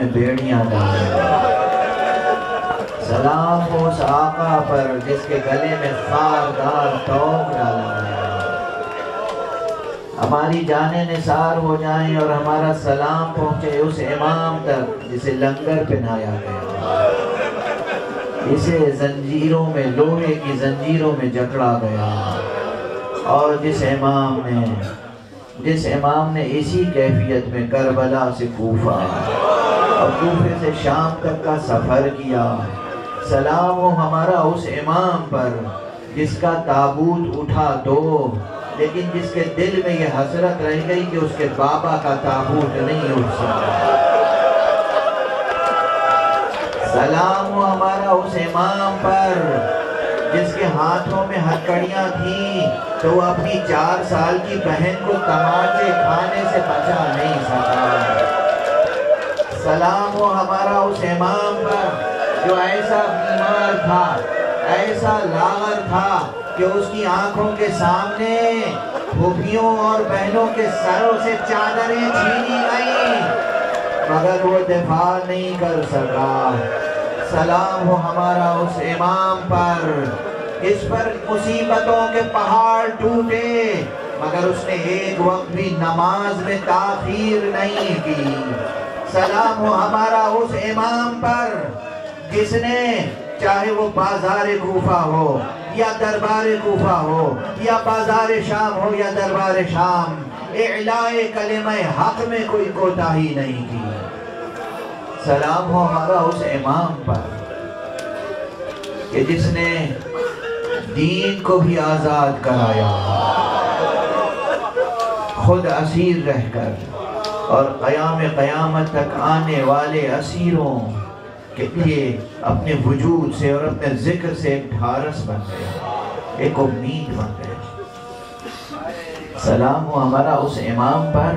میں بیڑیاں ڈالیں۔ سلام ہو اس آقا پر جس کے گلے میں خاردار توق ڈالا گیا۔ ہماری جانیں نثار ہو جائیں اور ہمارا سلام پہنچے اس امام تک جسے لنگر پہنایا گیا، جسے زنجیروں میں، لوہے کی زنجیروں میں جکڑا گیا، اور جس امام نے اسی کیفیت میں کربلا سے کوفہ اور کوفے سے شام تک کا سفر کیا۔ سلام ہو ہمارا اس امام پر جس کا تابوت اٹھا تو، لیکن جس کے دل میں یہ حسرت رہ گئی کہ اس کے بابا کا تابوت نہیں اٹھ سکتا۔ سلام ہو ہمارا اس امام پر جس کے ہاتھوں میں ہتھکڑیاں تھیں تو وہ اپنی 4 سال کی بہن کو تماچے کھانے سے بچا نہیں سکا۔ سلام ہو ہمارا اس امام پر جو ایسا بیمار تھا، ایسا لاغر تھا کہ اس کی آنکھوں کے سامنے پھوپھیوں اور بہنوں کے سروں سے چادریں چھینی گئیں مگر وہ دفاع نہیں کر سکا۔ سلام ہو ہمارا اس امام پر اس پر مصیبتوں کے پہاڑ ٹوٹے مگر اس نے ایک وقت بھی نماز میں تاخیر نہیں کی۔ سلام ہو ہمارا اس امام پر جس نے چاہے وہ بازار کوفہ ہو یا دربار کوفہ ہو یا بازار شام ہو یا دربار شام، اعلاء کلمہ حق میں کوئی کوتاہی نہیں کی۔ سلام ہو ہمارا اس امام پر کہ جس نے دین کو بھی آزاد کرایا، خود اسیر رہ کر اور قیامت تک آنے والے اسیروں کے لیے اپنے وجود سے اور اپنے ذکر سے ایک ڈھارس بن گیا، ایک امید بن گیا۔ سلام ہو ہمارا اس امام پر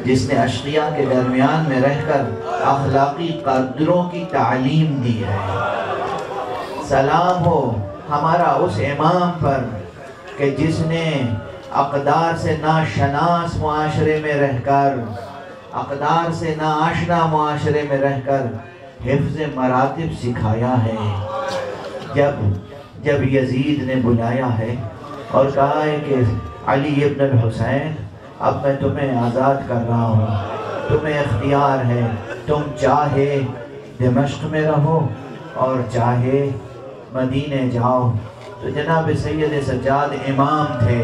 جس نے اشقیاء کے درمیان میں رہ کر اخلاقی قدروں کی تعلیم دی ہے۔ سلام ہو ہمارا اس امام پر کہ جس نے اقدار سے ناشناس معاشرے میں رہ کر، اقدار سے ناآشنا معاشرے میں رہ کر حفظ مراتب سکھایا ہے۔ جب یزید نے بلایا ہے اور کہا ہے کہ علی ابن الحسین اب میں تمہیں آزاد کر رہا ہوں، تمہیں اختیار ہے، تم چاہے دمشق میں رہو اور چاہے مدینے جاؤ، تو جناب سید سجاد امام تھے،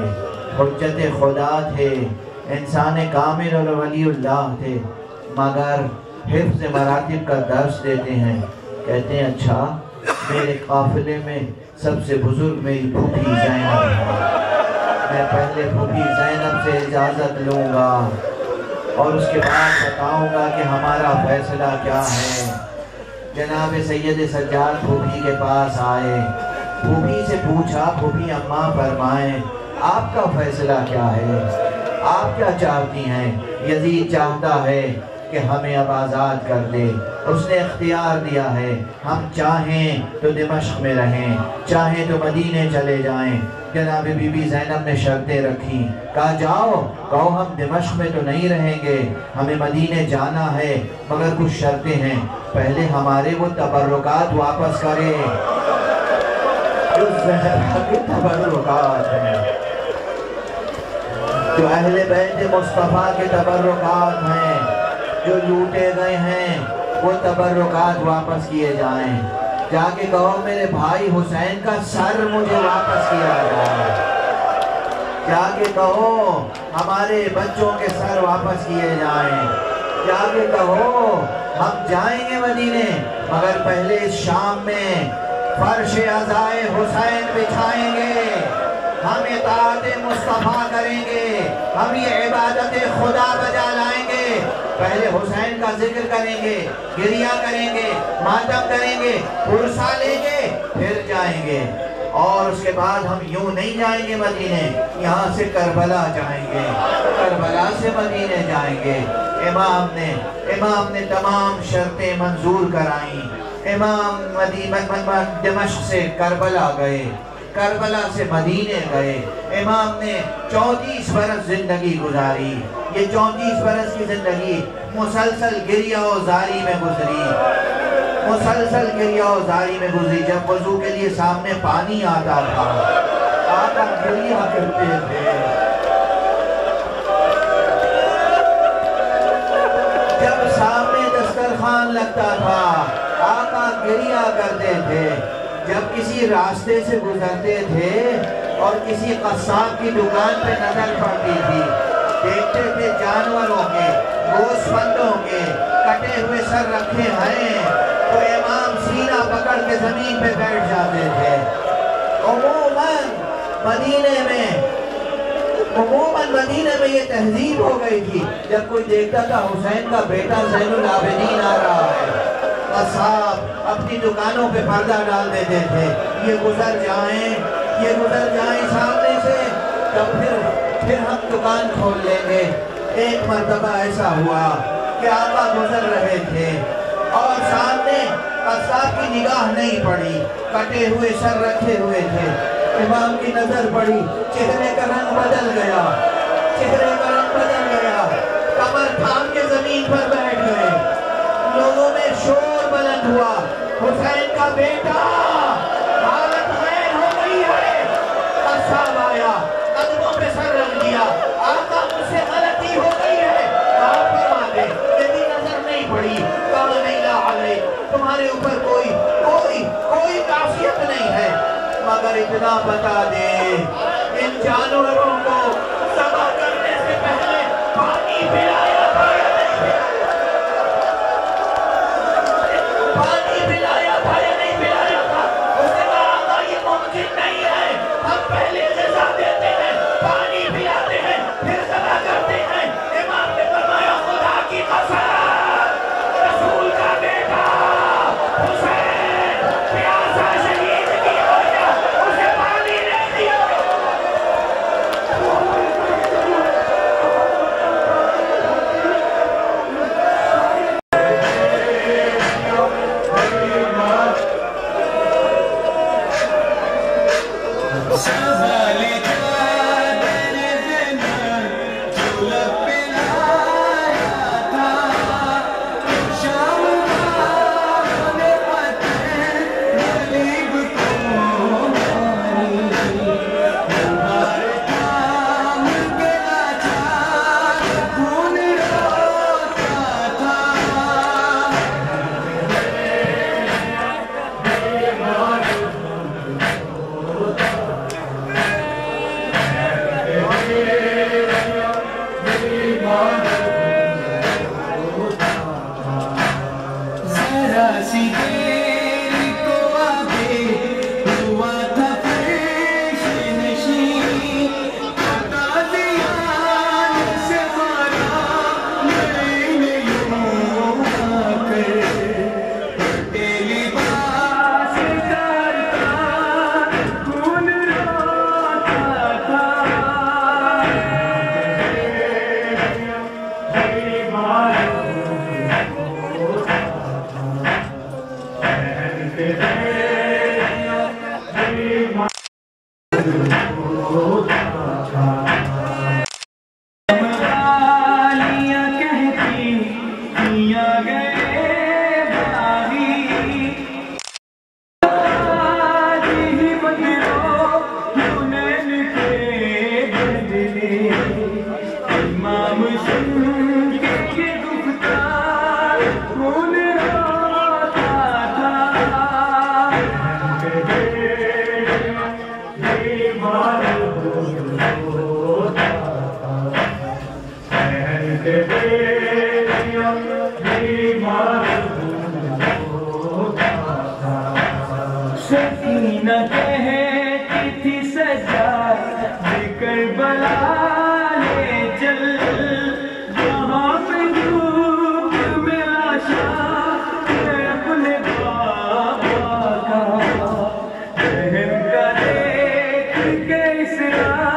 حجت خدا تھے، انسان کامل اور ولی اللہ تھے، مگر حفظ مراتب کا درس دیتے ہیں۔ کہتے ہیں اچھا میرے قافلے میں سب سے بزرگ میری پھوپھی زینب ہے، میں پہلے پھوپھی زینب سے اجازت لوں گا اور اس کے بعد بتاؤں گا کہ ہمارا فیصلہ کیا ہے۔ جناب سید سجاد پھوپھی کے پاس آئے، پھوپھی سے پوچھا پھوپھی اماں فرمائیں آپ کا فیصلہ کیا ہے، آپ کیا چاہتی ہیں؟ یزید چاہتا ہے کہ ہمیں اب آزاد کر دے، اس نے اختیار دیا ہے، ہم چاہیں تو دمشق میں رہیں، چاہیں تو مدینے چلے جائیں۔ جناب بی بی زینب نے شرطیں رکھی، کہا جاؤ، کہو ہم دمشق میں تو نہیں رہیں گے، ہمیں مدینے جانا ہے، مگر کچھ شرطیں ہیں، پہلے ہمارے وہ تبرکات واپس کرے جو زہرا کے تبرکات ہیں، جو اہل بیت مصطفیٰ کے تبرکات ہیں، جو لوٹے گئے ہیں وہ تبرکات واپس کیے جائیں۔ جا کے کہو میرے بھائی حسین کا سر مجھے واپس کیا جائے، جا کے کہو ہمارے بچوں کے سر واپس کیے جائیں، جا کے کہو ہم جائیں گے مدینے مگر پہلے اس شام میں فرش عزائے حسین بچھائیں گے، ہم اطاعت مصطفیٰ کریں گے، ہم یہ عبادت خدا بجا لائیں گے، پہلے حسین کا ذکر کریں گے، گریہ کریں گے، ماتم کریں گے، پرسا لیں گے، پھر جائیں گے، اور اس کے بعد ہم یوں نہیں جائیں گے مدینے، یہاں سے کربلا جائیں گے، کربلا سے مدینے جائیں گے۔ امام نے تمام شرطیں منظور کرائیں، امام دمشق سے کربلا گئے، کربلا سے مدینے گئے، امام نے 34 برس زندگی گزاری، یہ 34 برس کی زندگی مسلسل گریہ و زاری میں گزری، مسلسل گریہ و زاری میں گزری۔ جب وضو کے لیے سامنے پانی آتا تھا آقا گریہ کرتے تھے، جب سامنے دسترخوان لگتا تھا آقا گریہ کرتے تھے، جب کسی راستے سے گزرتے تھے اور کسی قصاب کی دکان پہ نظر پڑتی تھی، دیکھتے تھے جانوروں کے، گوشت بندوں کے کٹے ہوئے سر رکھے ہیں تو امام سینہ پکڑ کے زمین پہ بیٹھ جاتے تھے۔ عموماً مدینے میں یہ تہذیب ہو گئی تھی، جب کوئی دیکھتا تھا حسین کا بیٹا زین العابدین آ رہا ہے، قصاب اپنی دکانوں پہ پردہ ڈال دیتے تھے، یہ گزر جائیں سامنے سے تو پھر ہم دکان کھول لیں گے۔ ایک مرتبہ ایسا ہوا کہ آقا گزر رہے تھے اور سامنے قصاب کی نگاہ نہیں پڑی، کٹے ہوئے سر رکھے ہوئے تھے، امام کی نظر پڑی، چہرے کا رنگ بدل گیا، کمر تھام کے زمین پر بیٹھ گئے۔ لوگوں میں شور بلند ہوا، حسین کا بیٹا، حالت غیر ہو گئی ہے۔ قصاب آیا، قدموں پہ سر رکھ دیا، آقا مجھ سے غلطی ہو گئی ہے، آپ فرما دے، میری نظر نہیں پڑی، کہا نہیں لا علیہ، تمہارے اوپر کوئی معصیت نہیں ہے، مگر اتنا بتا دے ان جانوروں کو ذبح کرنے سے پہلے پانی پلایا تھا یا نہیں پلایا تھا؟ اس نے کہا آقا یہ ممکن نہیں ہے، ہم پہلے غذا دیتے ہیں، پانی پلاتے ہیں، پھر ذبح کرتے ہیں۔ امام نے فرمایا خدا کی قسم، رسول کا بیٹا حسین پیاسا شہید کیا گیا، اسے پانی نہیں دیا۔ سکینہ کہتی تھی سجا کربلا لے چل، جہاں پہ دھوپ میں لاشا ہے اپنے بابا کا، رحم کا دیکھ کے اسرا